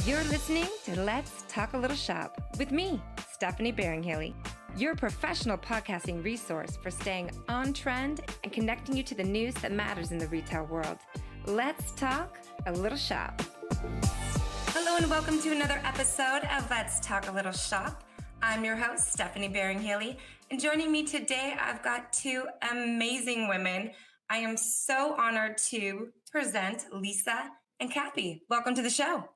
You're listening to Let's Talk a Little Shop with me, Stephanie Beringhaley, your professional podcasting resource for staying on trend and connecting you to the news that matters in the retail world. Let's talk a little shop. Hello and welcome to another episode of Let's Talk a Little Shop. I'm your host, Stephanie Beringhaley, and joining me today, I've got two amazing women. I am so honored to present Lisa and Cathy. Welcome to the show.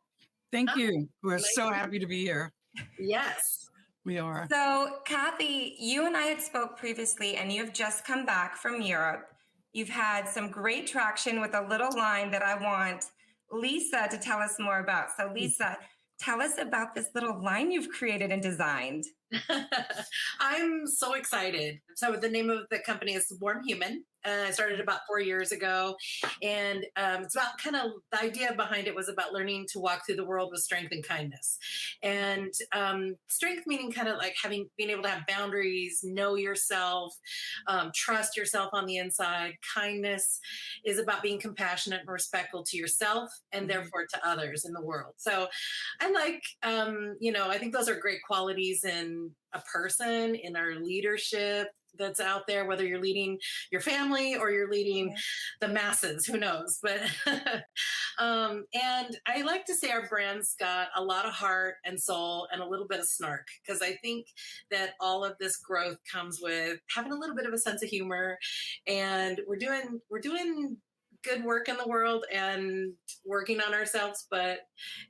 Thank you. We're so happy to be here. Yes, we are. So, Cathy, you and I had spoke previously, and you've just come back from Europe. You've had some great traction with a little line that I want Lisa to tell us more about. So, Lisa, tell us about this little line you've created and designed. I'm so excited. So the name of the company is Warm Human. I started about 4 years ago, and it's about kind of the idea behind it was about learning to walk through the world with strength and kindness. And strength meaning kind of like being able to have boundaries, know yourself, trust yourself on the inside. Kindness is about being compassionate and respectful to yourself and therefore to others in the world. So I like, I think those are great qualities in a person, in our leadership that's out there, whether you're leading your family or you're leading the masses, who knows? But, and I like to say our brand's got a lot of heart and soul and a little bit of snark, because I think that all of this growth comes with having a little bit of a sense of humor, and we're doing good work in the world and working on ourselves, but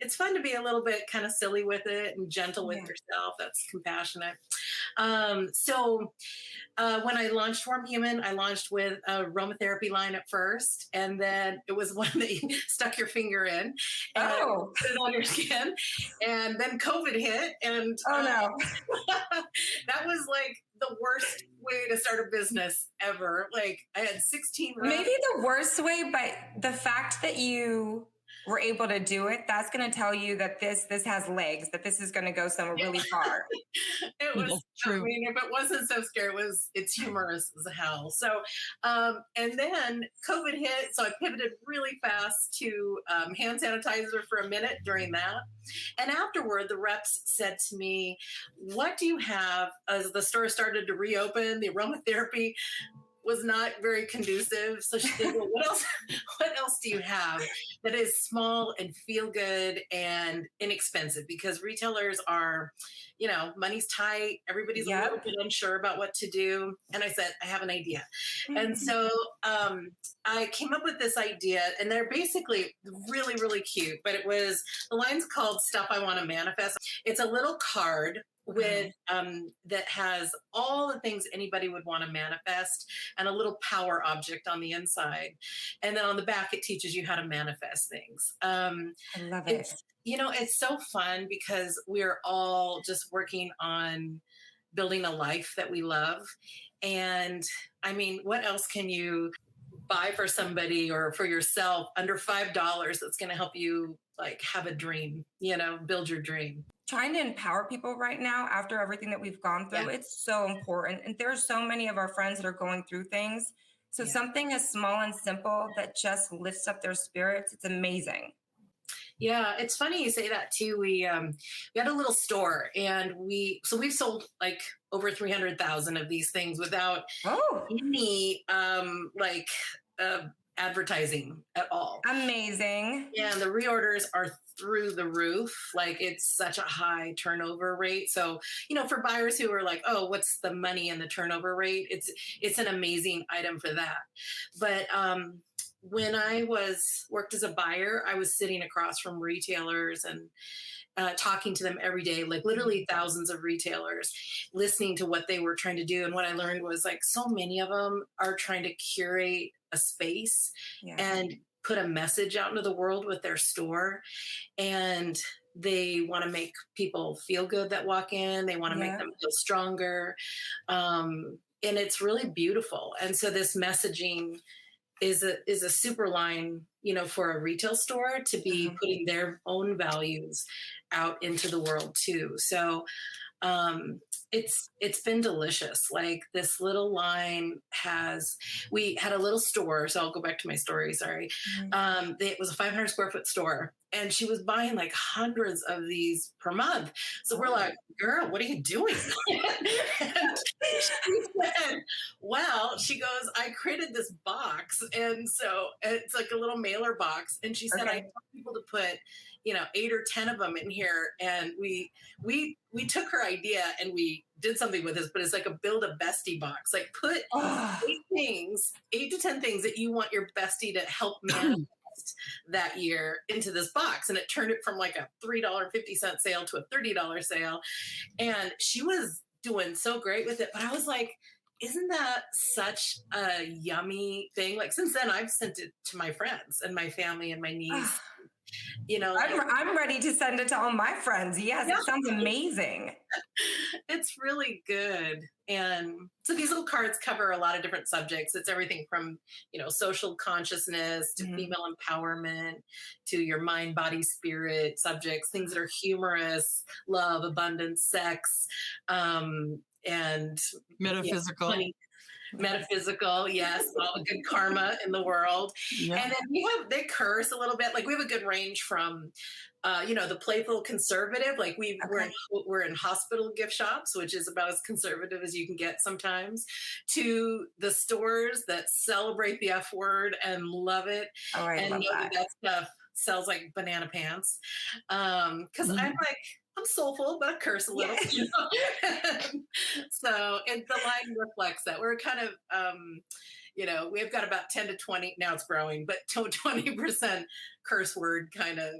it's fun to be a little bit kind of silly with it and gentle with yourself. That's compassionate. So when I launched Warm Human, I launched with a aromatherapy line at first, and then it was one that you stuck your finger in and put it on your skin, and then COVID hit, and that was like the worst way to start a business ever. Like I had 16 reps. Maybe the worst way, but the fact that you were able to do it, that's going to tell you that this has legs, that this is going to go somewhere really far. It was true. I mean, if it wasn't so scary, it's humorous as hell. So, and then COVID hit. So I pivoted really fast to hand sanitizer for a minute during that. And afterward, the reps said to me, what do you have? As the store started to reopen, the aromatherapy was not very conducive. So she said, well, what else do you have that is small and feel good and inexpensive? Because retailers are, money's tight. Everybody's a little bit unsure about what to do. And I said, I have an idea. Mm-hmm. And so I came up with this idea, and they're basically really, really cute, but the line's called Stuff I Want to Manifest. It's a little card with that has all the things anybody would want to manifest, and a little power object on the inside. And then on the back, it teaches you how to manifest things. I love it. It's so fun because we're all just working on building a life that we love. And I mean, what else can you buy for somebody or for yourself under $5 that's going to help you like have a dream, build your dream? Trying to empower people right now after everything that we've gone through, it's so important. And there are so many of our friends that are going through things. So something as small and simple that just lifts up their spirits, it's amazing. Yeah, it's funny you say that too. We had a little store, and we've sold like over 300,000 of these things without any advertising at all. Amazing. Yeah, and the reorders are through the roof. Like it's such a high turnover rate. So, for buyers who are like, oh, what's the money and the turnover rate? It's an amazing item for that. But when I worked as a buyer, I was sitting across from retailers and talking to them every day, like literally thousands of retailers, listening to what they were trying to do. And what I learned was like so many of them are trying to curate a space and put a message out into the world with their store. And they want to make people feel good that walk in. They want to make them feel stronger. And it's really beautiful. And so this messaging is a super line, for a retail store to be putting their own values out into the world too. So it's been delicious. Like this little line we had a little store. So I'll go back to my story. Sorry. It was a 500 square foot store, and she was buying like hundreds of these per month. So we're like, girl, what are you doing? And she said, well, she goes, I created this box. And so it's like a little mailer box. And she said, I tell people to put, 8 or 10 of them in here. And we took her idea and we did something with this, but it's like a build a bestie box. Like put 8 to 10 things that you want your bestie to help manifest that year into this box. And it turned it from like a $3.50 sale to a $30 sale. And she was doing so great with it. But I was like, isn't that such a yummy thing? Like since then I've sent it to my friends and my family and my niece. I'm ready to send it to all my friends. Yes, it sounds amazing. It's really good. And so these little cards cover a lot of different subjects. It's everything from, social consciousness to female empowerment to your mind, body, spirit subjects, things that are humorous, love, abundance, sex, and metaphysical. Metaphysical, yes, all the good karma in the world. And then they curse a little bit. Like we have a good range from the playful conservative, like we're in hospital gift shops, which is about as conservative as you can get sometimes, to the stores that celebrate the F word and love it. And know that stuff sells like banana pants. Because I'm soulful, but I curse a little. So the line reflects that. We're kind of, we've got about 10 to 20, now it's growing, but 20% curse word kind of,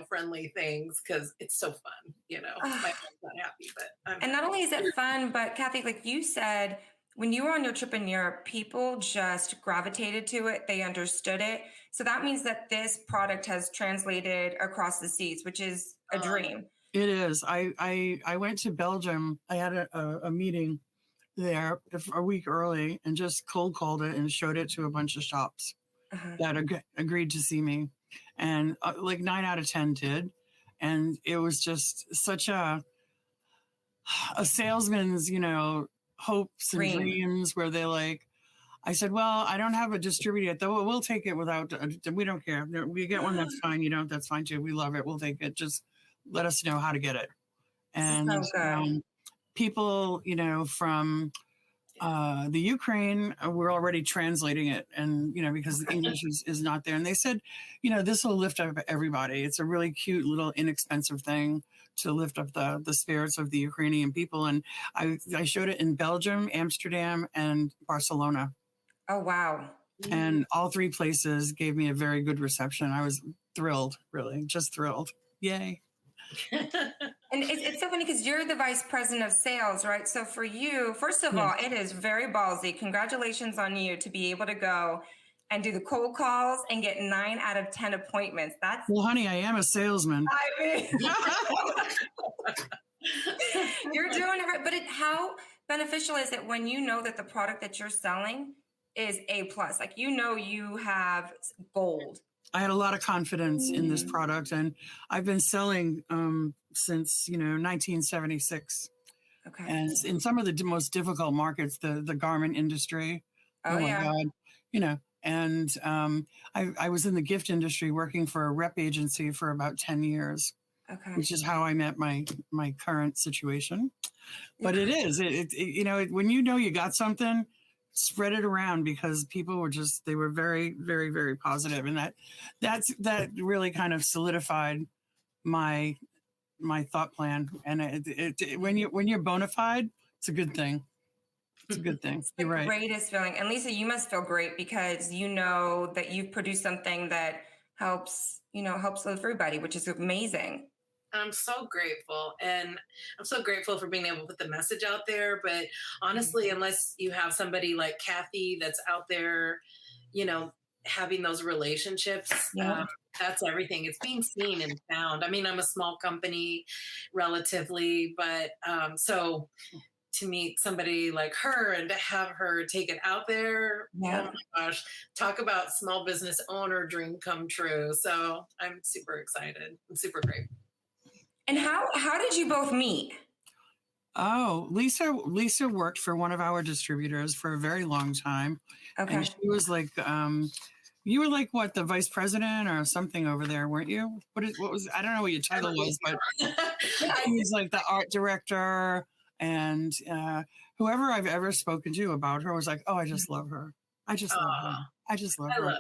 friendly things because it's so fun, My friend's not happy, but And not only is it fun, but Cathy, like you said, when you were on your trip in Europe, people just gravitated to it. They understood it. So that means that this product has translated across the seas, which is a dream. It is. I went to Belgium. I had a meeting there a week early and just cold called it and showed it to a bunch of shops that agreed to see me. And like 9 out of 10 did. And it was just such a salesman's, hopes and dreams where they I said, well, I don't have a distributor yet, though. We'll take it without, we don't care. We get one, that's fine. You don't, that's fine too. We love it. We'll take it. Just let us know how to get it. And people, from the Ukraine, we're already translating it. And, because the English is not there. And they said, this will lift up everybody. It's a really cute little inexpensive thing to lift up the spirits of the Ukrainian people. And I showed it in Belgium, Amsterdam, and Barcelona. Oh, wow. And all 3 places gave me a very good reception. I was thrilled, really, just thrilled. Yay. And it's so funny because you're the vice president of sales, right? So for you, first of all, it is very ballsy. Congratulations on you to be able to go and do the cold calls and get 9 out of 10 appointments. Well, honey, I am a salesman. I mean, you're doing it right. But how beneficial is it when you know that the product that you're selling is A+? Like, you have gold. I had a lot of confidence in this product, and I've been selling since 1976. Okay. And in some of the most difficult markets, the garment industry. Oh my God, And I was in the gift industry working for a rep agency for about 10 years, which is how I met my current situation. But it is, when you got something, spread it around because people were they were very, very, very positive. And that really kind of solidified my thought plan. And when you're bona fide, it's a good thing. It's a good thing. You're right. Greatest feeling. And Lisa, you must feel great because you know that you've produced something that helps everybody, which is amazing. I'm so grateful. And I'm so grateful for being able to put the message out there. But honestly, unless you have somebody like Cathy that's out there, having those relationships, that's everything. It's being seen and found. I mean, I'm a small company relatively, but so to meet somebody like her and to have her take it out there, oh my gosh, talk about small business owner dream come true. So I'm super excited. I'm super grateful. And how did you both meet? Oh, Lisa worked for one of our distributors for a very long time. Okay. And she was like You were like what, the vice president or something over there, weren't you? What was, I don't know what your title was, but he was like the art director, and whoever I've ever spoken to about her was like, oh, I just love her. I just love her. I just love her.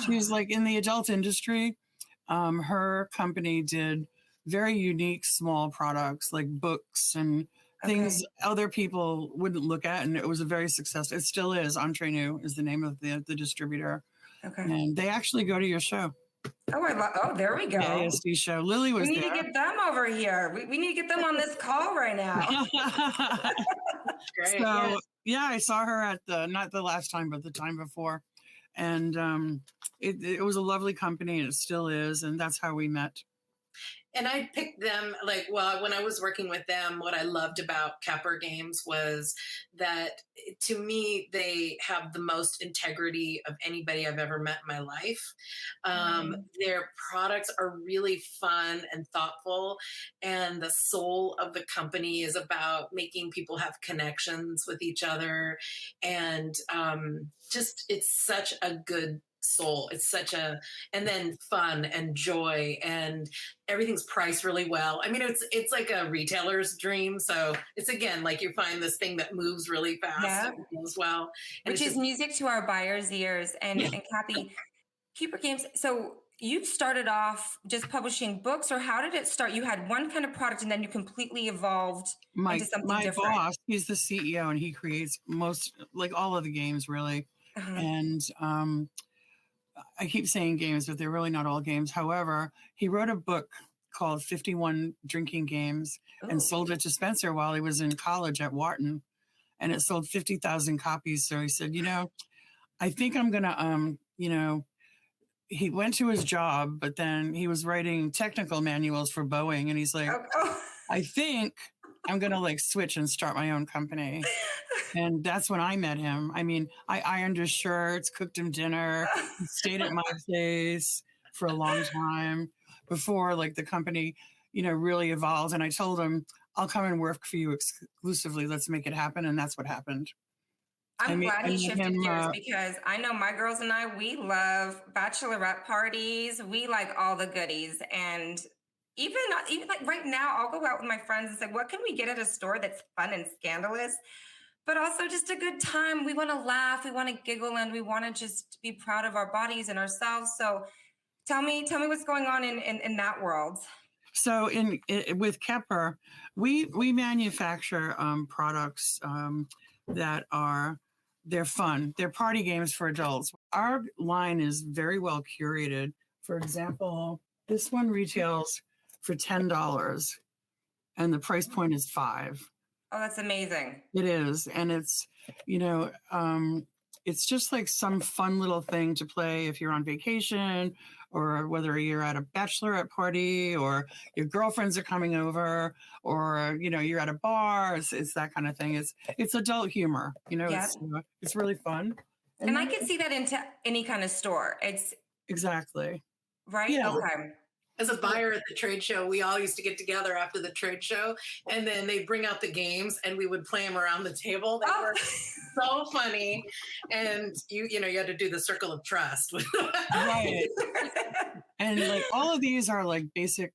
She was like in the adult industry. Her company did very unique small products like books and things other people wouldn't look at, and it was a very successful. It still is. Entre Nous is the name of the distributor. Okay. And they actually go to your show. Oh, there we go. The ASD show. Lily was there. We need to get them over here. We need to get them on this call right now. Great. So, yeah, I saw her at not the last time, but the time before. And it was a lovely company, and it still is. And that's how we met. And I picked them, when I was working with them, what I loved about Kheper Games was that, to me, they have the most integrity of anybody I've ever met in my life. Their products are really fun and thoughtful, and the soul of the company is about making people have connections with each other. And it's such a good soul. It's and then fun and joy, and everything's priced really well. I mean, it's like a retailer's dream. So it's, again, like you find this thing that moves really fast and moves well. Which is music to our buyers' ears. And Cathy, Kheper Games, so you started off just publishing books, or how did it start? You had one kind of product and then you completely evolved into something different. My boss, he's the CEO, and he creates all of the games, really. And I keep saying games, but they're really not all games. However, he wrote a book called 51 Drinking Games and sold it to Spencer while he was in college at Wharton. And it sold 50,000 copies. So he said, I think I'm going to, he went to his job, but then he was writing technical manuals for Boeing. And he's like, I think I'm going to switch and start my own company. And that's when I met him. I mean, I ironed his shirts, cooked him dinner, stayed at my place for a long time before the company, really evolved. And I told him, I'll come and work for you exclusively. Let's make it happen. And that's what happened. I'm glad he shifted gears, because I know my girls and I, we love bachelorette parties. We like all the goodies. And even right now, I'll go out with my friends and say, what can we get at a store that's fun and scandalous, but also just a good time? We want to laugh, we want to giggle, and we want to just be proud of our bodies and ourselves. So tell me what's going on in that world. So with Kheper, we manufacture products that they're fun. They're party games for adults. Our line is very well curated. For example, this one retails for $10, and the price point is $5. Oh, that's amazing. It is. And it's, it's just like some fun little thing to play if you're on vacation, or whether you're at a bachelorette party, or your girlfriends are coming over, or, you're at a bar. It's that kind of thing. It's adult humor, it's really fun. And I can see that into any kind of store. It's exactly. Right. Yeah. Okay. As a buyer at the trade show, we all used to get together after the trade show, and then they'd bring out the games and we would play them around the table. They were so funny. And you had to do the circle of trust. Right. And all of these are basic,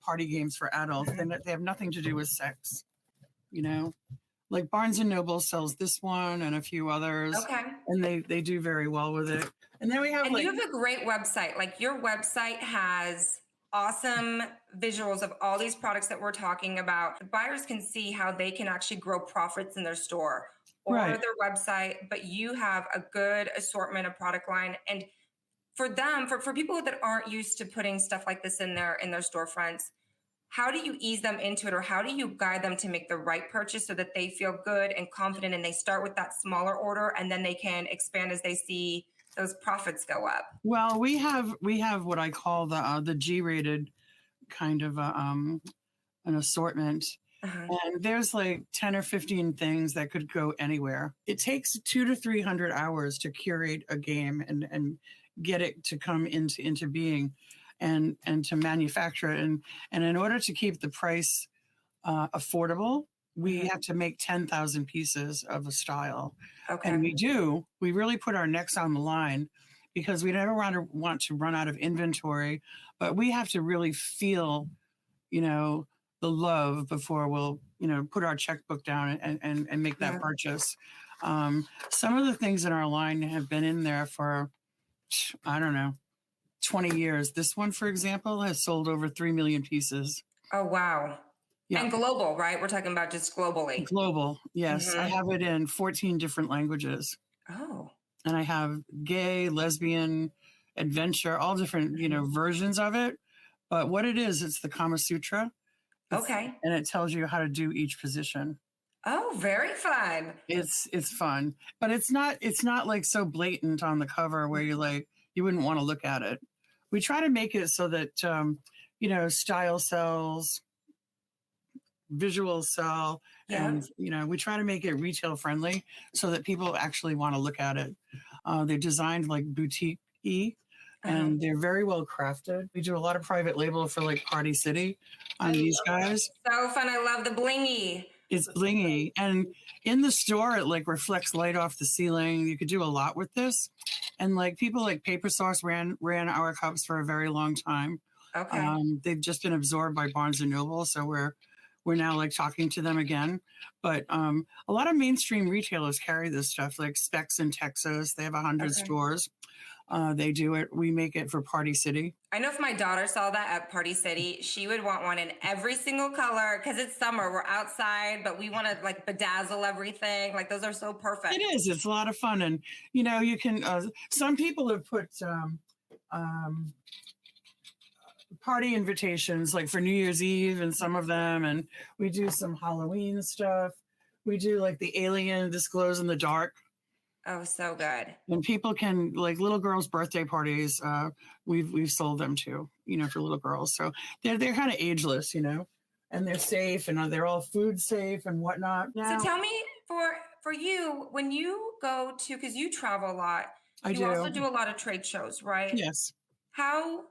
party games for adults. They have nothing to do with sex, Barnes & Noble sells this one and a few others. Okay. And they do very well with it. And then we have you have a great website. Your website has awesome visuals of all these products that we're talking about. The buyers can see how they can actually grow profits in their store or their website, but you have a good assortment of product line. And for them, for people that aren't used to putting stuff like this in their storefronts, how do you ease them into it, or how do you guide them to make the right purchase so that they feel good and confident, and they start with that smaller order and then they can expand as they see those profits go up? Well, we have what I call the G-rated kind of an assortment. And there's 10 or 15 things that could go anywhere. It takes 200 to 300 hours to curate a game and get it to come into being and to manufacture it. And in order to keep the price affordable, we have to make 10,000 pieces of a style. Okay. And we really put our necks on the line, because we never want to run out of inventory, but we have to really feel, the love before we'll, put our checkbook down and make that purchase. Some of the things in our line have been in there for, I don't know, 20 years. This one, for example, has sold over 3 million pieces. Oh, wow. Yeah. And global, right? We're talking about just globally. Global, yes. I have it in 14 different languages. Oh. And I have gay, lesbian, adventure, all different, versions of it. But what it is, it's the Kama Sutra. Okay. And it tells you how to do each position. Oh, very fun. It's fun. But it's not like so blatant on the cover where you wouldn't want to look at it. We try to make it so that style sells, visual sell, and we try to make it retail friendly so that people actually want to look at it. They're designed like boutique-y, and they're very well crafted. We do a lot of private label for like Party City on these guys. So fun. I love the blingy. It's blingy. And in the store, it like reflects light off the ceiling. You could do a lot with this. And like people like Paper Sauce ran our cups for a very long time. Okay. They've just been absorbed by Barnes and Noble. So we're now like talking to them again. But a lot of mainstream retailers carry this stuff, like Specs in Texas. They have 100 stores. They do it. We make it for Party City. I know if my daughter saw that at Party City, she would want one in every single color because it's summer. We're outside, but we want to like bedazzle everything. Like those are so perfect. It is. It's a lot of fun. And, you can, some people have put party invitations like for New Year's Eve and some of them. And we do some Halloween stuff. We do like the alien, this glows in the dark. Oh, so good. And people can, like little girls' birthday parties, we've sold them too, for little girls. So they're kind of ageless, and they're safe and they're all food safe and whatnot. Now, so tell me for you, when you go to, because you travel a lot, you also do a lot of trade shows, right? Yes. How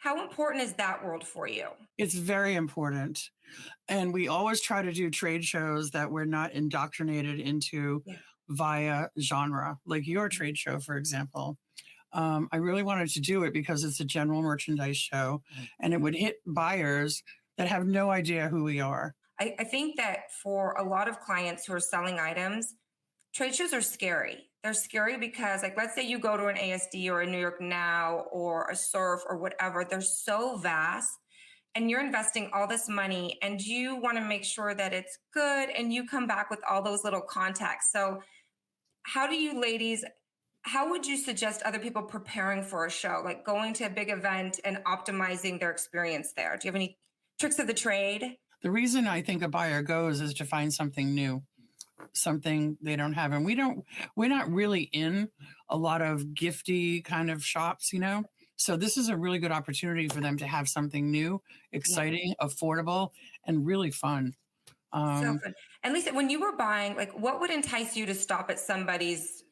important is that world for you? It's very important. And we always try to do trade shows that we're not indoctrinated into via genre, like your trade show, for example. I really wanted to do it because it's a general merchandise show and it would hit buyers that have no idea who we are. I think that for a lot of clients who are selling items, trade shows are scary. They're scary because, like, let's say you go to an ASD or a New York Now or a Surf or whatever, they're so vast and you're investing all this money and you want to make sure that it's good and you come back with all those little contacts. So how do you ladies, how would you suggest other people preparing for a show, like going to a big event and optimizing their experience there? Do you have any tricks of the trade? The reason I think a buyer goes is to find something new, something they don't have. And we're not really in a lot of gifty kind of shops, So this is a really good opportunity for them to have something new, exciting, affordable, and really fun. So fun. And Lisa, when you were buying, like, what would entice you to stop at somebody's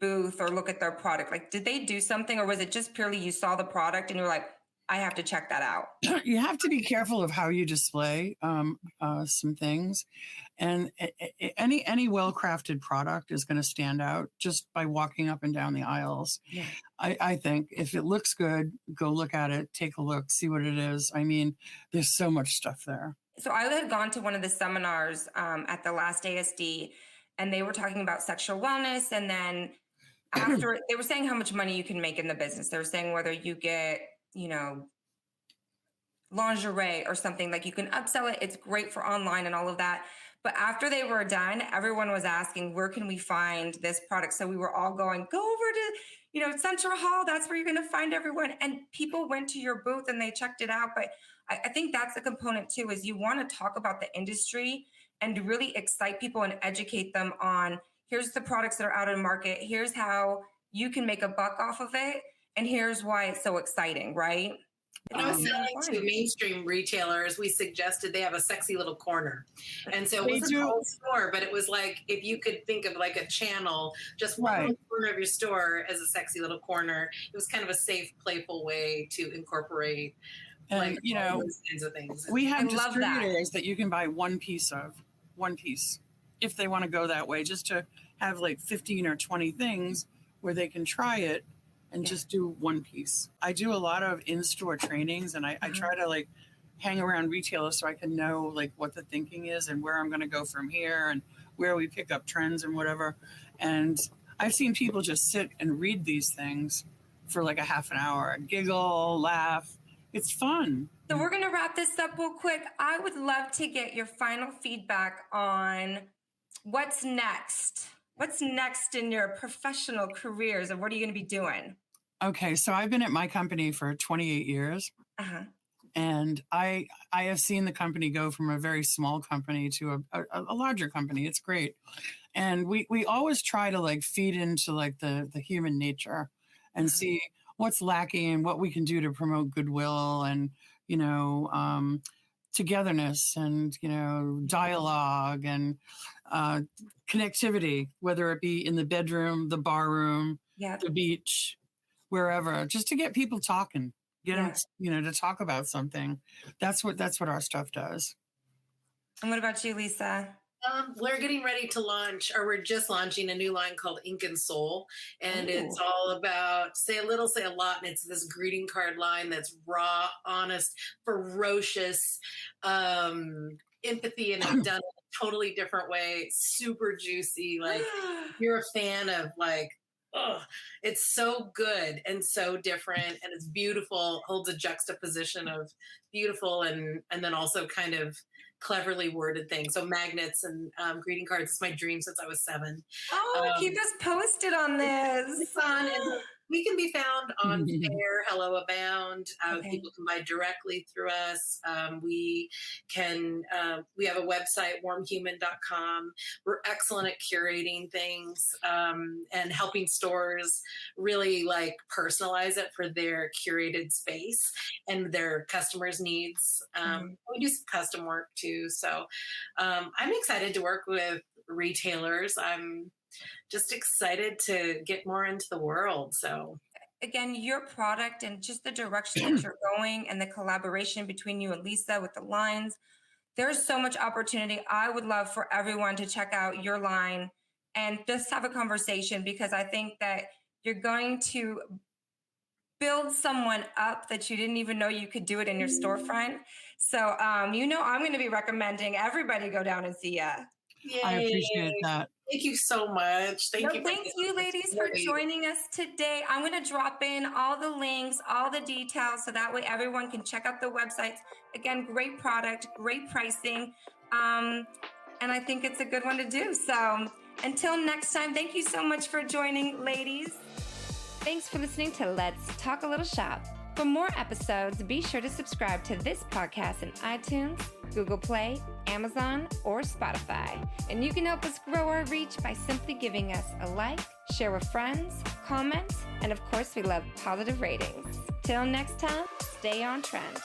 booth or look at their product? Like, did they do something, or was it just purely you saw the product and you're like, I have to check that out? You have to be careful of how you display some things, and any well-crafted product is going to stand out just by walking up and down the aisles. Yeah. I think if it looks good, go look at it, take a look, see what it is. I mean, there's so much stuff there. So I had gone to one of the seminars at the last ASD, and they were talking about sexual wellness. And then after, they were saying how much money you can make in the business. They were saying whether you get, lingerie or something, like you can upsell it. It's great for online and all of that. But after they were done, everyone was asking, where can we find this product? So we were all going, go over to, Central Hall. That's where you're going to find everyone. And people went to your booth and they checked it out. But I think that's the component too, is you want to talk about the industry and really excite people and educate them on, here's the products that are out of the market. Here's how you can make a buck off of it. And here's why it's so exciting, right? When I was selling to mainstream retailers, we suggested they have a sexy little corner. And so it wasn't a whole store, but it was like, if you could think of like a channel, just one little corner of your store as a sexy little corner, it was kind of a safe, playful way to incorporate and, those kinds of things. We have distributors that you can buy one piece, if they want to go that way, just to have like 15 or 20 things where they can try it and just do one piece. I do a lot of in-store trainings, and I try to like hang around retailers so I can know like what the thinking is and where I'm going to go from here and where we pick up trends and whatever. And I've seen people just sit and read these things for like a half an hour, giggle, laugh. It's fun. So we're going to wrap this up real quick. I would love to get your final feedback on what's next. What's next in your professional careers, and what are you going to be doing? Okay, so I've been at my company for 28 years. And I have seen the company go from a very small company to a larger company. It's great. And we always try to like feed into like the human nature and see what's lacking and what we can do to promote goodwill and, you know, togetherness and, you know, dialogue and connectivity, whether it be in the bedroom, the bar room, the beach, wherever, just to get people talking. Get them, you know, to talk about something. That's what our stuff does. And what about you, Lisa? We're getting ready to launch, or we're just launching a new line called Ink and Soul. And it's all about say a little, say a lot. And it's this greeting card line that's raw, honest, ferocious, empathy, and it's done in a totally different way. Super juicy. Like you're a fan of like, oh, it's so good and so different, and it's beautiful. Holds a juxtaposition of beautiful and then also kind of cleverly worded things. So magnets and greeting cards. It's my dream since I was 7. Oh, keep us posted on this. It's fun. And we can be found on Fair, Hello Abound. People can buy directly through us. We have a website, warmhuman.com. We're excellent at curating things and helping stores really like personalize it for their curated space and their customers' needs. We do some custom work too. So I'm excited to work with retailers. I'm just excited to get more into the world. So again, your product and just the direction that you're going and the collaboration between you and Lisa with the lines, there's so much opportunity. I would love for everyone to check out your line and just have a conversation, because I think that you're going to build someone up that you didn't even know you could do it in your storefront. So, you know, I'm going to be recommending everybody go down and see ya. Yay. I appreciate that. Thank you so much. Thank you, ladies, for joining us today. I'm going to drop in all the links, all the details, so that way everyone can check out the websites. Again, great product, great pricing, and I think it's a good one to do. So until next time, thank you so much for joining, ladies. Thanks for listening to Let's Talk a Little Shop. For more episodes, be sure to subscribe to this podcast in iTunes, Google Play, Amazon, or Spotify. And you can help us grow our reach by simply giving us a like, share with friends, comment, and of course, we love positive ratings. Till next time, stay on trend.